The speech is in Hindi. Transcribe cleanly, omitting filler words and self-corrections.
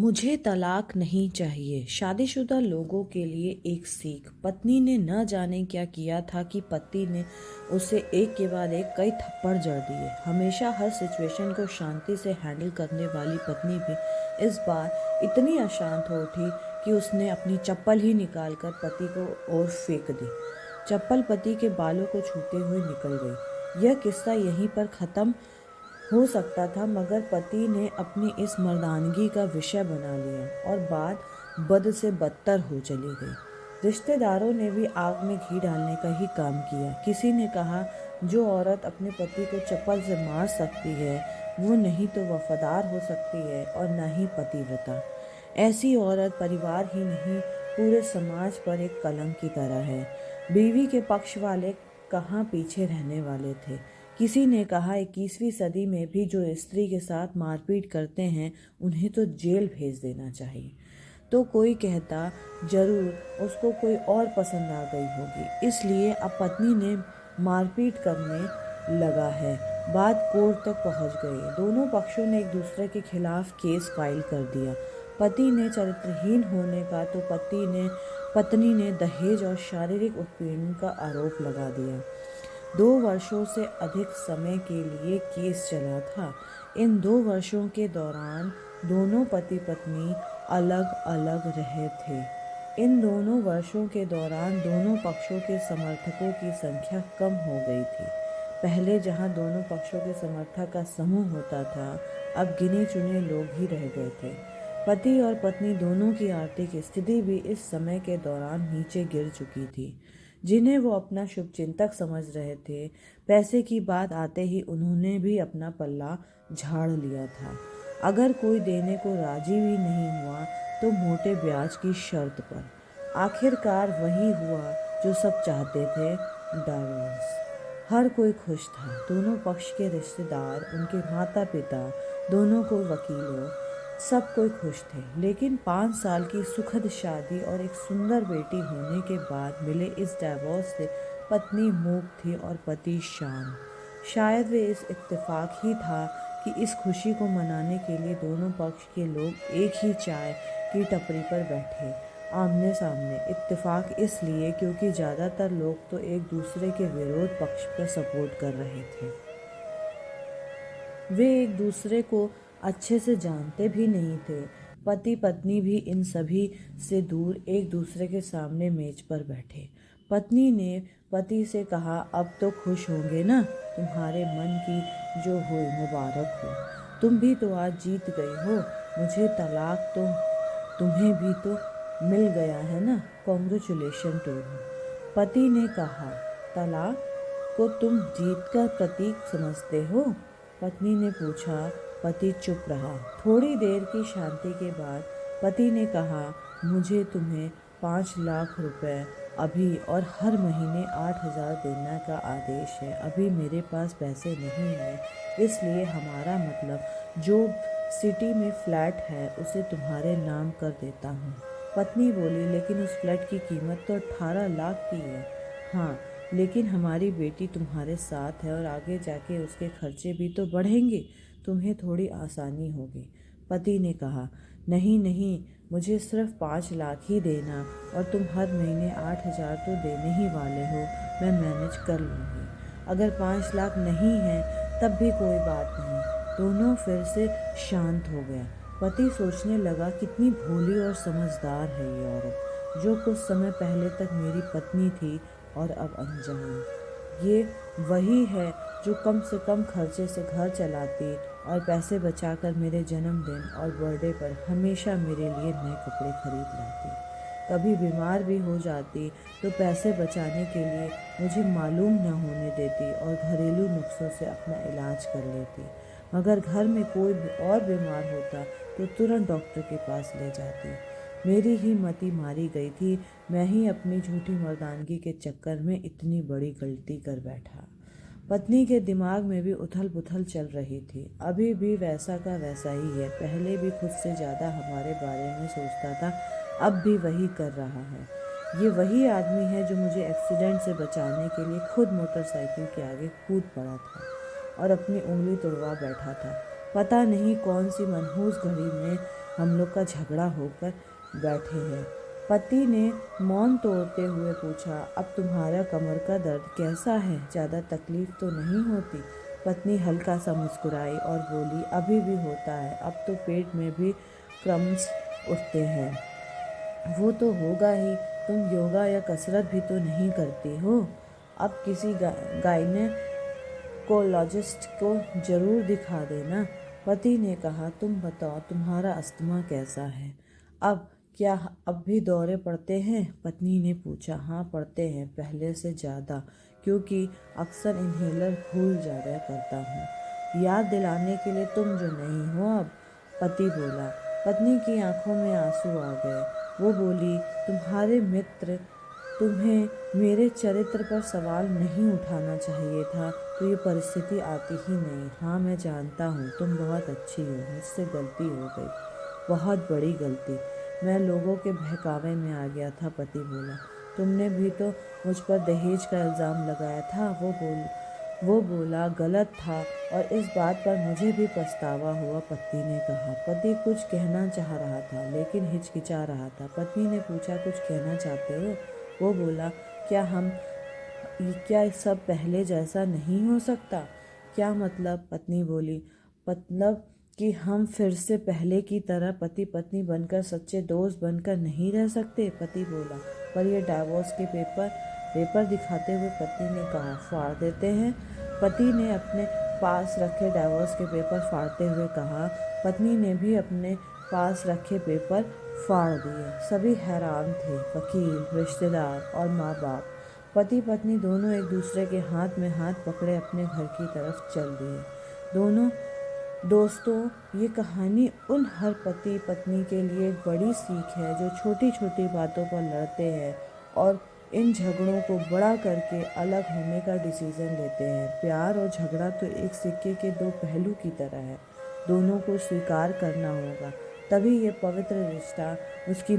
मुझे तलाक नहीं चाहिए। शादीशुदा लोगों के लिए एक सीख। पत्नी ने न जाने क्या किया था कि पति ने उसे एक के बाद एक कई थप्पड़ जड़ दिए। हमेशा हर सिचुएशन को शांति से हैंडल करने वाली पत्नी भी इस बार इतनी अशांत हो उठी कि उसने अपनी चप्पल ही निकालकर पति को ओर फेंक दी। चप्पल पति के बालों को छूते हुए निकल गई। यह किस्सा यहीं पर खत्म हो सकता था, मगर पति ने अपनी इस मर्दानगी का विषय बना लिया और बात बद से बदतर हो चली गई। रिश्तेदारों ने भी आग में घी डालने का ही काम किया। किसी ने कहा, जो औरत अपने पति को चप्पल से मार सकती है वो नहीं तो वफादार हो सकती है और न ही पतिव्रता। ऐसी औरत परिवार ही नहीं पूरे समाज पर एक कलंक की तरह है। बीवी के पक्ष वाले कहाँ पीछे रहने वाले थे। किसी ने कहा, 21वीं सदी में भी जो स्त्री के साथ मारपीट करते हैं उन्हें तो जेल भेज देना चाहिए। तो कोई कहता, जरूर उसको कोई और पसंद आ गई होगी, इसलिए अब पत्नी ने मारपीट करने लगा है। बात कोर्ट तक पहुंच गई। दोनों पक्षों ने एक दूसरे के खिलाफ केस फाइल कर दिया। पति ने चरित्रहीन होने का तो पत्नी ने दहेज और शारीरिक उत्पीड़न का आरोप लगा दिया। 2 वर्षों से अधिक समय के लिए केस चला था। इन 2 वर्षों के दौरान दोनों पति पत्नी अलग अलग रहे थे। इन दोनों वर्षों के दौरान दोनों पक्षों के समर्थकों की संख्या कम हो गई थी। पहले जहां दोनों पक्षों के समर्थक का समूह होता था, अब गिने चुने लोग ही रह गए थे। पति और पत्नी दोनों की आर्थिक स्थिति भी इस समय के दौरान नीचे गिर चुकी थी। जिन्हें वो अपना शुभचिंतक समझ रहे थे, पैसे की बात आते ही उन्होंने भी अपना पल्ला झाड़ लिया था। अगर कोई देने को राजी भी नहीं हुआ तो मोटे ब्याज की शर्त पर। आखिरकार वही हुआ जो सब चाहते थे, डाइवोर्स। हर कोई खुश था। दोनों पक्ष के रिश्तेदार, उनके माता पिता, दोनों को वकीलों, सब कोई खुश थे। लेकिन 5 साल की सुखद शादी और एक सुंदर बेटी होने के बाद मिले इस डाइवोर्स से पत्नी मूक थी और पति शांत। शायद वे इस इत्तेफाक ही था कि इस खुशी को मनाने के लिए दोनों पक्ष के लोग एक ही चाय की टपरी पर बैठे, आमने सामने। इत्तेफाक इसलिए क्योंकि ज़्यादातर लोग तो एक दूसरे के विरोध पक्ष पर सपोर्ट कर रहे थे। वे एक दूसरे को अच्छे से जानते भी नहीं थे। पति पत्नी भी इन सभी से दूर एक दूसरे के सामने मेज पर बैठे। पत्नी ने पति से कहा, अब तो खुश होंगे ना? तुम्हारे मन की जो हुई मुबारक हो। तुम भी तो आज जीत गई हो। मुझे तलाक तो तुम्हें भी तो मिल गया है ना? Congratulation to you. पति ने कहा, तलाक को तुम जीत का प्रतीक समझते हो? पत्नी ने पूछा। पति चुप रहा। थोड़ी देर की शांति के बाद पति ने कहा, मुझे तुम्हें 5 लाख रुपए अभी और हर महीने 8,000 देने का आदेश है। अभी मेरे पास पैसे नहीं हैं, इसलिए हमारा मतलब जो सिटी में फ्लैट है उसे तुम्हारे नाम कर देता हूँ। पत्नी बोली, लेकिन उस फ्लैट की कीमत तो 18 लाख की है। हाँ, लेकिन हमारी बेटी तुम्हारे साथ है और आगे जाके उसके खर्चे भी तो बढ़ेंगे, तुम्हें थोड़ी आसानी होगी। पति ने कहा, नहीं नहीं, मुझे सिर्फ 5 लाख ही देना और तुम हर महीने 8,000 तो देने ही वाले हो, मैं मैनेज कर लूँगी। अगर 5 लाख नहीं है तब भी कोई बात नहीं। दोनों फिर से शांत हो गए। पति सोचने लगा, कितनी भोली और समझदार है ये औरत, जो कुछ समय पहले तक मेरी पत्नी थी और अब अनजान। ये वही है जो कम से कम खर्चे से घर चलाती और पैसे बचाकर मेरे जन्मदिन और बर्थडे पर हमेशा मेरे लिए नए कपड़े खरीद लाती। कभी बीमार भी हो जाती तो पैसे बचाने के लिए मुझे मालूम न होने देती और घरेलू नुस्खों से अपना इलाज कर लेती। मगर घर में कोई और बीमार होता तो तुरंत डॉक्टर के पास ले जाती। मेरी ही मति मारी गई थी। मैं ही अपनी झूठी मर्दानगी के चक्कर में इतनी बड़ी गलती कर बैठा। पत्नी के दिमाग में भी उथल पुथल चल रही थी। अभी भी वैसा का वैसा ही है। पहले भी खुद से ज़्यादा हमारे बारे में सोचता था, अब भी वही कर रहा है। ये वही आदमी है जो मुझे एक्सीडेंट से बचाने के लिए खुद मोटरसाइकिल के आगे कूद पड़ा था और अपनी उंगली तोड़वा बैठा था। पता नहीं कौन सी मनहूस घड़ी में हम लोग का झगड़ा होकर बैठे हैं। पति ने मौन तोड़ते हुए पूछा, अब तुम्हारा कमर का दर्द कैसा है? ज़्यादा तकलीफ तो नहीं होती? पत्नी हल्का सा मुस्कुराई और बोली, अभी भी होता है, अब तो पेट में भी क्रम्स उठते हैं। वो तो होगा ही, तुम योगा या कसरत भी तो नहीं करती हो। अब किसी गायनेकोलॉजिस्ट को जरूर दिखा देना। पति ने कहा, तुम बताओ तुम्हारा अस्थमा कैसा है? अब भी दौरे पड़ते हैं? पत्नी ने पूछा। हाँ पड़ते हैं, पहले से ज़्यादा, क्योंकि अक्सर इन्हेलर भूल जाया करता हूँ। याद दिलाने के लिए तुम जो नहीं हो अब, पति बोला। पत्नी की आंखों में आंसू आ गए। वो बोली, तुम्हारे मित्र तुम्हें मेरे चरित्र पर सवाल नहीं उठाना चाहिए था तो ये परिस्थिति आती ही नहीं। हाँ मैं जानता हूँ तुम बहुत अच्छी हो, मुझसे गलती हो गई, बहुत बड़ी गलती। मैं लोगों के बहकावे में आ गया था। पति बोला। तुमने भी तो मुझ पर दहेज का इल्ज़ाम लगाया था। वो बोला, गलत था और इस बात पर मुझे भी पछतावा हुआ। पत्नी ने कहा। पति कुछ कहना चाह रहा था लेकिन हिचकिचा रहा था। पत्नी ने पूछा, कुछ कहना चाहते हो? वो बोला, क्या सब पहले जैसा नहीं हो सकता? क्या मतलब? पत्नी बोली, मतलब कि हम फिर से पहले की तरह पति पत्नी बनकर, सच्चे दोस्त बनकर नहीं रह सकते? पति बोला। पर ये डाइवोर्स के पेपर दिखाते हुए पत्नी ने कहा, फाड़ देते हैं? पति ने अपने पास रखे डाइवोर्स के पेपर फाड़ते हुए कहा। पत्नी ने भी अपने पास रखे पेपर फाड़ दिए। सभी हैरान थे, वकील, रिश्तेदार और माँ बाप। पति पत्नी दोनों एक दूसरे के हाथ में हाथ पकड़े अपने घर की तरफ चल दिए। दोस्तों, ये कहानी उन हर पति पत्नी के लिए एक बड़ी सीख है जो छोटी छोटी बातों पर लड़ते हैं और इन झगड़ों को बड़ा करके अलग होने का डिसीज़न लेते हैं। प्यार और झगड़ा तो एक सिक्के के दो पहलू की तरह है, दोनों को स्वीकार करना होगा, तभी ये पवित्र रिश्ता उसकी